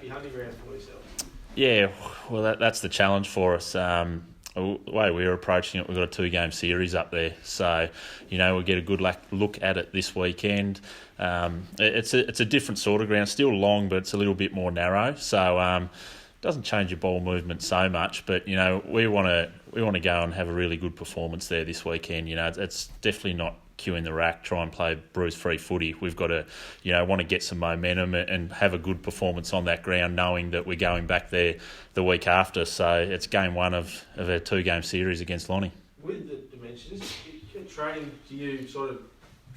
happy hunting ground for yourself? Yeah, well, that's the challenge for us. The way we're approaching it, we've got a 2-game series up there. So, we'll get a good look at it this weekend. It's a different sort of ground, still long, but it's a little bit more narrow. So, it doesn't change your ball movement so much. But, we want to go and have a really good performance there this weekend. It's definitely not queuing the rack, try and play bruise-free footy. We've got to, want to get some momentum and have a good performance on that ground, knowing that we're going back there the week after. So it's game 1 of a 2-game series against Lonnie. With the dimensions, in training, do you sort of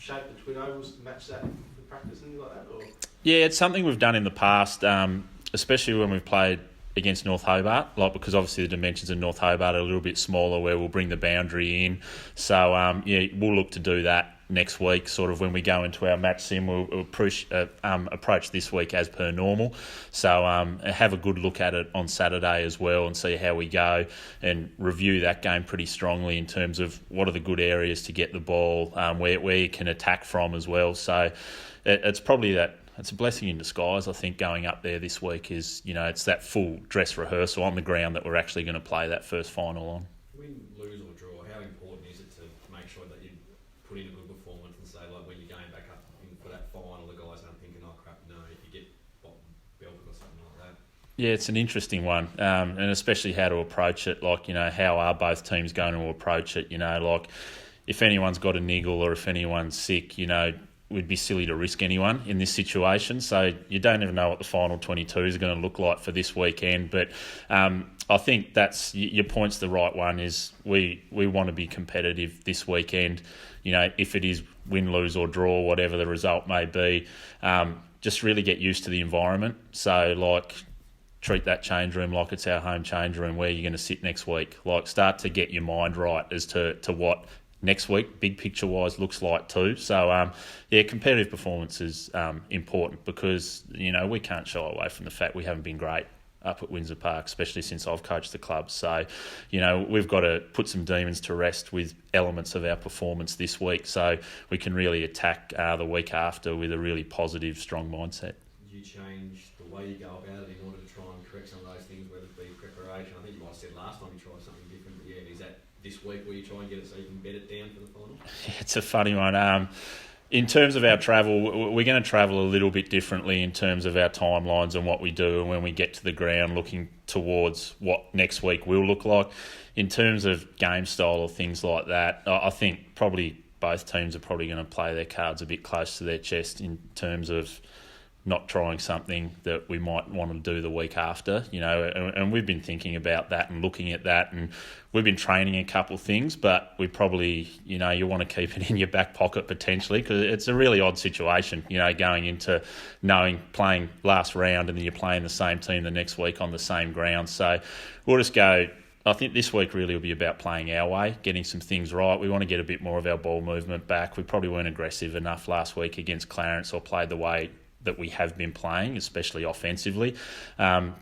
shape the twin ovals to match that for practice and things like that? Or? Yeah, it's something we've done in the past, especially when we've played against North Hobart, because obviously the dimensions in North Hobart are a little bit smaller, where we'll bring the boundary in. So we'll look to do that next week. Sort of when we go into our match sim, we'll approach this week as per normal. So have a good look at it on Saturday as well, and see how we go, and review that game pretty strongly in terms of what are the good areas to get the ball, where you can attack from as well. So it's probably that. It's a blessing in disguise, I think, going up there this week is, it's that full dress rehearsal on the ground that we're actually going to play that first final on. Win, lose or draw, how important is it to make sure that you put in a good performance and say, like, when you're going back up for that final, the guys aren't thinking, oh crap, no, if you get belted or something like that? Yeah, it's an interesting one, and especially how to approach it. How are both teams going to approach it? If anyone's got a niggle or if anyone's sick, we'd be silly to risk anyone in this situation. So you don't even know what the final 22 is going to look like for this weekend. But I think that's your point's the right one. Is we want to be competitive this weekend. If it is win, lose or draw, whatever the result may be, just really get used to the environment. So treat that change room like it's our home change room where you're going to sit next week. Start to get your mind right as to what next week, big picture wise, looks like too. So, competitive performance is important because, we can't shy away from the fact we haven't been great up at Windsor Park, especially since I've coached the club. So, we've got to put some demons to rest with elements of our performance this week so we can really attack the week after with a really positive, strong mindset. Do you change the way you go about it in order to try and correct some of those things, whether it be preparation? I think you might have said last time you tried something different, but is that this week where you try and get it so you can bed it down for the final? It's a funny one. In terms of our travel, we're going to travel a little bit differently in terms of our timelines and what we do, and when we get to the ground looking towards what next week will look like. In terms of game style or things like that, I think probably both teams are probably going to play their cards a bit close to their chest in terms of not trying something that we might want to do the week after, and we've been thinking about that and looking at that, and we've been training a couple of things, but we probably, you want to keep it in your back pocket potentially because it's a really odd situation, going into playing last round and then you're playing the same team the next week on the same ground. So we'll just go. I think this week really will be about playing our way, getting some things right. We want to get a bit more of our ball movement back. We probably weren't aggressive enough last week against Clarence or played the way that we have been playing, especially offensively.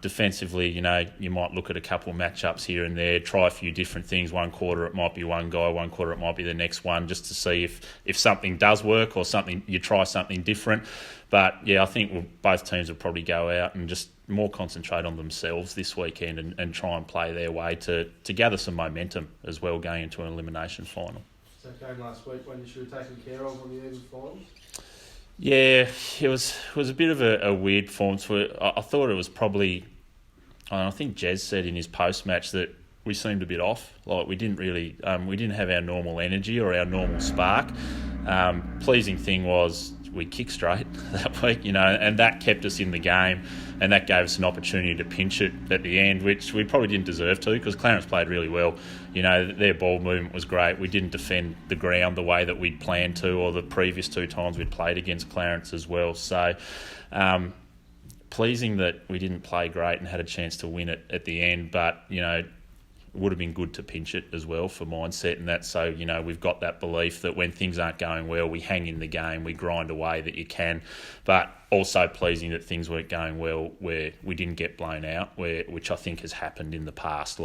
Defensively, you might look at a couple of matchups here and there, try a few different things. One quarter it might be one guy, one quarter it might be the next one, just to see if something does work or something you try something different. But yeah, I think both teams will probably go out and just more concentrate on themselves this weekend and try and play their way to gather some momentum as well going into an elimination final. So game last week when you should have taken care of on the even finals? Yeah, it was a bit of a weird form. I thought it was probably, I think Jez said in his post-match that we seemed a bit off. We didn't really, we didn't have our normal energy or our normal spark. Pleasing thing was we kicked straight that week, and that kept us in the game, and that gave us an opportunity to pinch it at the end, which we probably didn't deserve to because Clarence played really well. Their ball movement was great. We didn't defend the ground the way that we'd planned to, or the previous 2 times we'd played against Clarence as well. So pleasing that we didn't play great and had a chance to win it at the end, but it would have been good to pinch it as well for mindset and that. So, we've got that belief that when things aren't going well, we hang in the game, we grind away that you can. But also pleasing that things weren't going well where we didn't get blown out, which I think has happened in the past.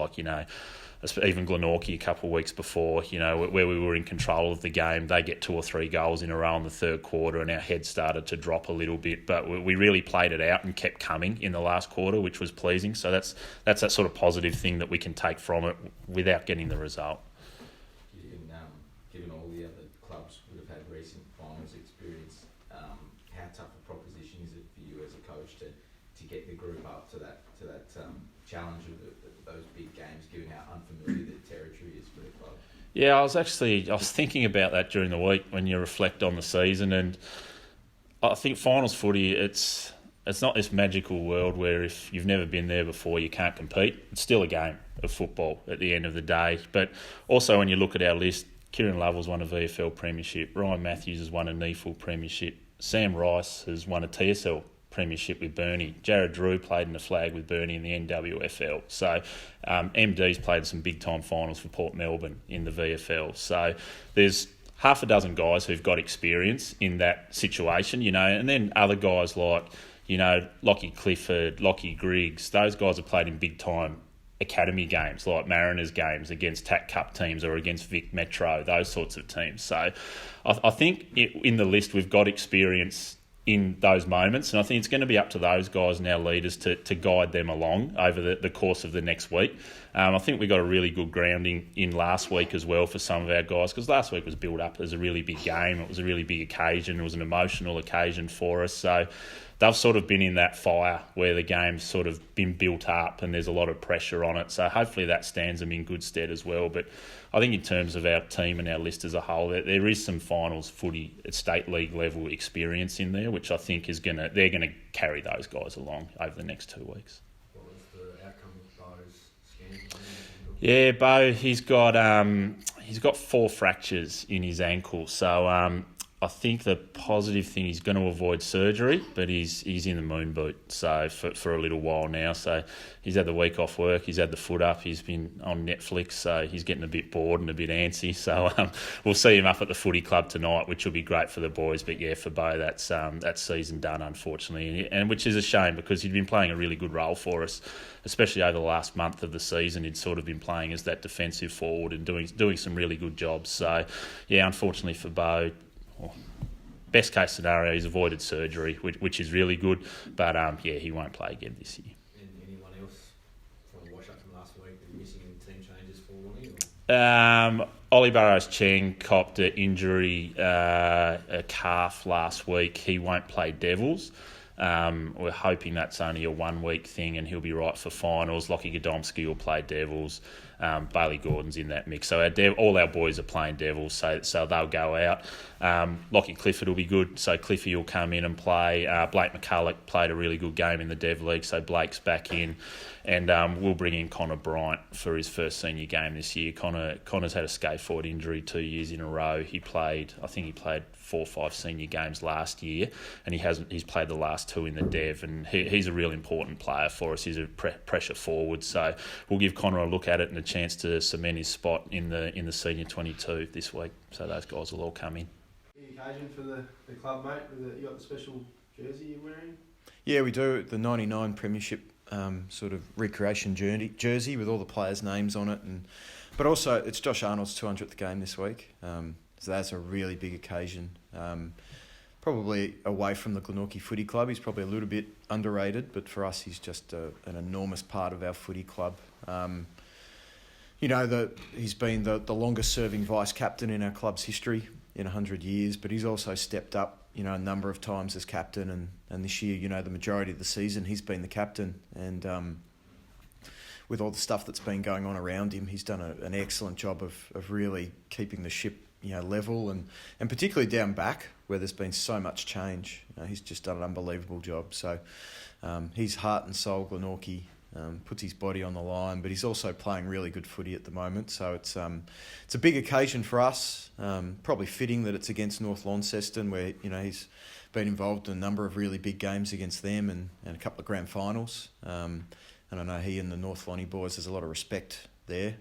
even Glenorchy a couple of weeks before, where we were in control of the game, they get 2 or 3 goals in a row in the third quarter and our head started to drop a little bit. But we really played it out and kept coming in the last quarter, which was pleasing. So that's that sort of positive thing that we can take from it without getting the result. Given all the other clubs would have had recent finals experience, how tough a proposition is it for you as a coach to get the group up to that challenge of those big games, given how unfamiliar the territory is for the club? Yeah, I was thinking about that during the week when you reflect on the season, and I think finals footy, it's not this magical world where if you've never been there before you can't compete. It's still a game of football at the end of the day. But also when you look at our list, Kieran Lovell's won a VFL premiership, Ryan Matthews has won a NEFL premiership, Sam Rice has won a TSL premiership with Burnie, Jared Drew played in the flag with Burnie in the NWFL. So MD's played some big time finals for Port Melbourne in the VFL. So there's half a dozen guys who've got experience in that situation, and then other guys like, Lockie Clifford, Lockie Griggs, those guys have played in big time academy games like Mariners games against TAC Cup teams or against Vic Metro, those sorts of teams. So I think in the list we've got experience in those moments, and I think it's going to be up to those guys and our leaders to guide them along over the course of the next week. I think we got a really good grounding in last week as well for some of our guys, because last week was built up as a really big game. It was a really big occasion. It was an emotional occasion for us. So they've sort of been in that fire where the game's sort of been built up and there's a lot of pressure on it. So hopefully that stands them in good stead as well. But I think in terms of our team and our list as a whole, there is some finals footy at state league level experience in there, which I think they're going to carry those guys along over the next 2 weeks. What was the outcome of Bo's scan? Yeah, Bo, he's got 4 fractures in his ankle. So I think the positive thing, he's going to avoid surgery, but he's in the moon boot so for a little while now. So he's had the week off work, he's had the foot up, he's been on Netflix, so he's getting a bit bored and a bit antsy. So we'll see him up at the footy club tonight, which will be great for the boys. But yeah, for Bo, that's season done, unfortunately, and which is a shame because he'd been playing a really good role for us, especially over the last month of the season. He'd sort of been playing as that defensive forward and doing some really good jobs. So yeah, unfortunately for Bo, best case scenario, he's avoided surgery, which is really good. But he won't play again this year. And anyone else from the wash up from last week that you're missing in team changes for Lonnie? Ollie Burrows-Cheng copped an injury, a calf last week. He won't play Devils. We're hoping that's only a 1 week thing and he'll be right for finals. Lockie Godomski will play Devils. Bailey Gordon's in that mix. So all our boys are playing Devils, so they'll go out. Lockie Clifford will be good, so Cliffy will come in and play. Blake McCulloch played a really good game in the Dev League, so Blake's back in. And we'll bring in Connor Bryant for his first senior game this year. Connor's had a scaphoid injury 2 years in a row. I think he played 4 or 5 senior games last year, and he's played the last 2 in the Dev, and he's a real important player for us. He's a pressure forward, so we'll give Connor a look at it and a chance to cement his spot in the senior 22 this week. So those guys will all come in. Any occasion for the club, mate? You got the special jersey you're wearing? Yeah, we do. The 99 Premiership sort of recreation jersey with all the players' names on it, but also it's Josh Arnold's 200th game this week. So that's a really big occasion. Probably away from the Glenorchy Footy Club, he's probably a little bit underrated, but for us, he's just an enormous part of our footy club. He's been the longest-serving vice-captain in our club's history in 100 years, but he's also stepped up, a number of times as captain, and this year, the majority of the season, he's been the captain, and with all the stuff that's been going on around him, he's done an excellent job of really keeping the ship level, and particularly down back where there's been so much change. He's just done an unbelievable job. So he's heart and soul Glenorchy, puts his body on the line, but he's also playing really good footy at the moment. So it's a big occasion for us. Probably fitting that it's against North Launceston, where he's been involved in a number of really big games against them and a couple of grand finals. And I know he and the North Lonnie boys, there's a lot of respect there.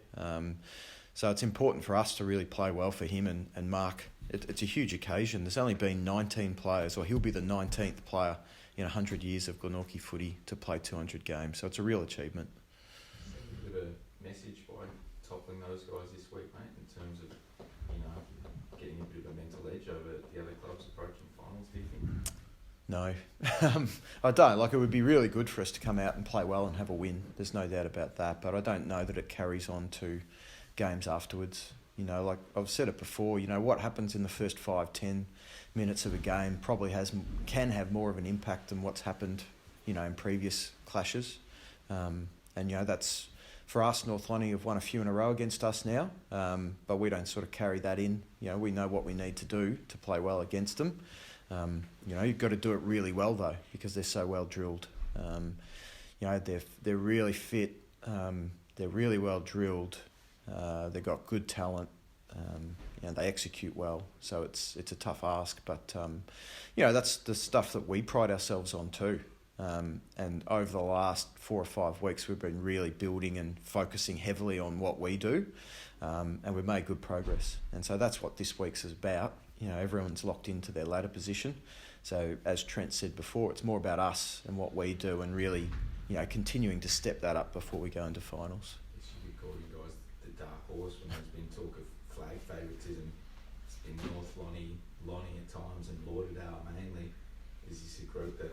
So it's important for us to really play well for him and Mark. It's a huge occasion. There's only been 19 players, or he'll be the 19th player in 100 years of Glenorchy footy to play 200 games. So it's a real achievement. A bit of a message by top tackling those guys this week, mate, in terms of, getting a bit of a mental edge over the other clubs approaching finals, do you think? No, I don't. Like, it would be really good for us to come out and play well and have a win. There's no doubt about that. But I don't know that it carries on to games afterwards. Like I've said it before, what happens in the first 5-10 minutes of a game probably can have more of an impact than what's happened, in previous clashes. And that's, for us, North Lonnie have won a few in a row against us now, but we don't sort of carry that in. We know what we need to do to play well against them. You've got to do it really well though, because they're so well drilled. They're really fit. They're really well drilled. They've got good talent. They execute well, so it's a tough ask. But that's the stuff that we pride ourselves on too. And over the last 4 or 5 weeks, we've been really building and focusing heavily on what we do, and we've made good progress. And so that's what this week's is about. Everyone's locked into their ladder position. So as Trent said before, it's more about us and what we do, and really, continuing to step that up before we go into finals. You should be calling you guys the dark horse when there's been talk of flag favouritism. It's been North Lonnie at times, and Lauderdale mainly. Is this a group that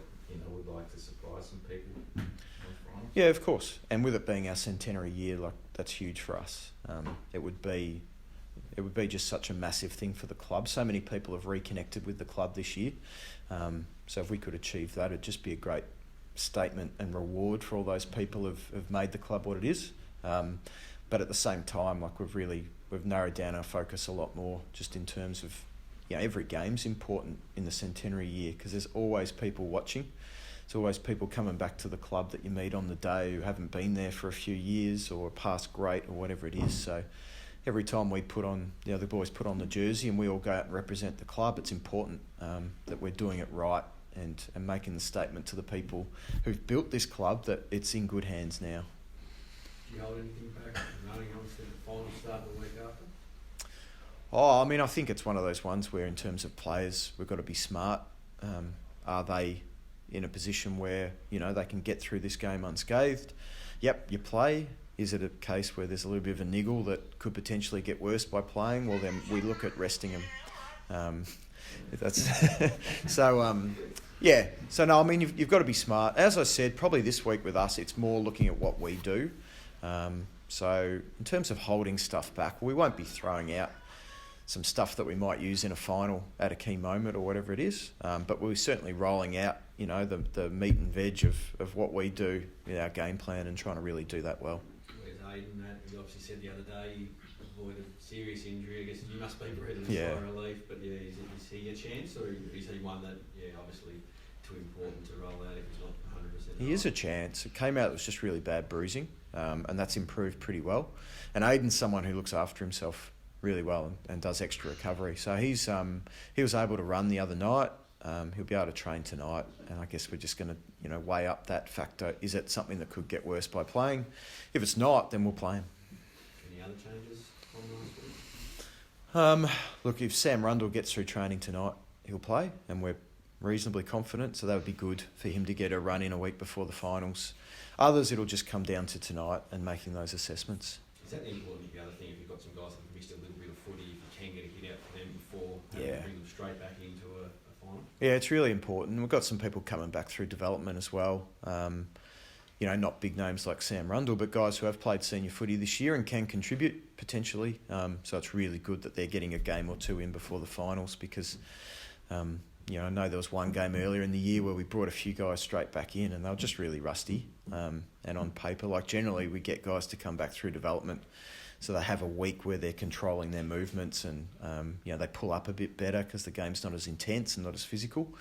would like to surprise some people? Yeah, of course. And with it being our centenary year, like, that's huge for us. It would be just such a massive thing for the club. So many people have reconnected with the club this year. So if we could achieve that, it'd just be a great statement and reward for all those people who've made the club what it is. But at the same time, like, we've narrowed down our focus a lot more, just in terms of, every game's important in the centenary year, because there's always people watching. There's always people coming back to the club that you meet on the day who haven't been there for a few years or past great or whatever it is. So every time we put on, the boys put on the jersey and we all go out and represent the club, it's important that we're doing it right and making the statement to the people who've built this club that it's in good hands now. Do you hold anything back? Running obviously the final start the week after? I think it's one of those ones where, in terms of players, we've got to be smart. Are they in a position where, they can get through this game unscathed? Yep, you play. Is it a case where there's a little bit of a niggle that could potentially get worse by playing? Well, then we look at resting them. That's so. Yeah. So no, you've got to be smart. As I said, probably this week with us, it's more looking at what we do. So in terms of holding stuff back, we won't be throwing out some stuff that we might use in a final at a key moment or whatever it is. But we're certainly rolling out, the meat and veg of what we do in our game plan and trying to really do that well. Where's Aiden, Matt? You obviously said the other day you avoided serious injury. I guess you must be breathing a sigh of relief. But is he a chance, or is he one that, obviously too important to roll out if he's not 100%? He is a chance. It came out, it was just really bad bruising, and that's improved pretty well. And Aiden's someone who looks after himself really well and does extra recovery. So he was able to run the other night. He'll be able to train tonight, and I guess we're just going to weigh up that factor. Is it something that could get worse by playing? If it's not, then we'll play him. Any other changes from last week? Look, if Sam Rundle gets through training tonight, he'll play, and we're reasonably confident, so that would be good for him to get a run in a week before the finals. Others, it'll just come down to tonight and making those assessments. Is that the important other thing? If you've got some guys that have missed a little bit of footy, if you can get a hit out for them before, bring them straight back into a final? Yeah, it's really important. We've got some people coming back through development as well. Not big names like Sam Rundle, but guys who have played senior footy this year and can contribute potentially. So it's really good that they're getting a game or two in before the finals, because I know there was one game earlier in the year where we brought a few guys straight back in and they were just really rusty. And on paper, generally we get guys to come back through development, so they have a week where they're controlling their movements and they pull up a bit better because the game's not as intense and not as physical.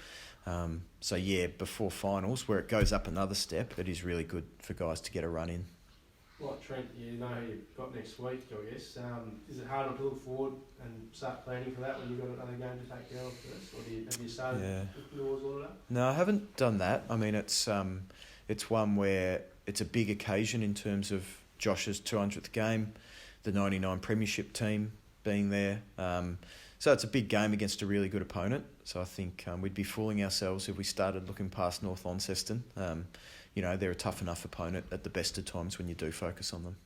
Before finals, where it goes up another step, it is really good for guys to get a run in. Like Trent, you know who you've got next week, I guess. Is it hard to look forward and start planning for that when you've got another game to take care of first? Or have you started with yours all that? No, I haven't done that. It's one where it's a big occasion in terms of Josh's 200th game, the 99 premiership team being there. So it's a big game against a really good opponent. So I think we'd be fooling ourselves if we started looking past North Launceston. They're a tough enough opponent at the best of times when you do focus on them.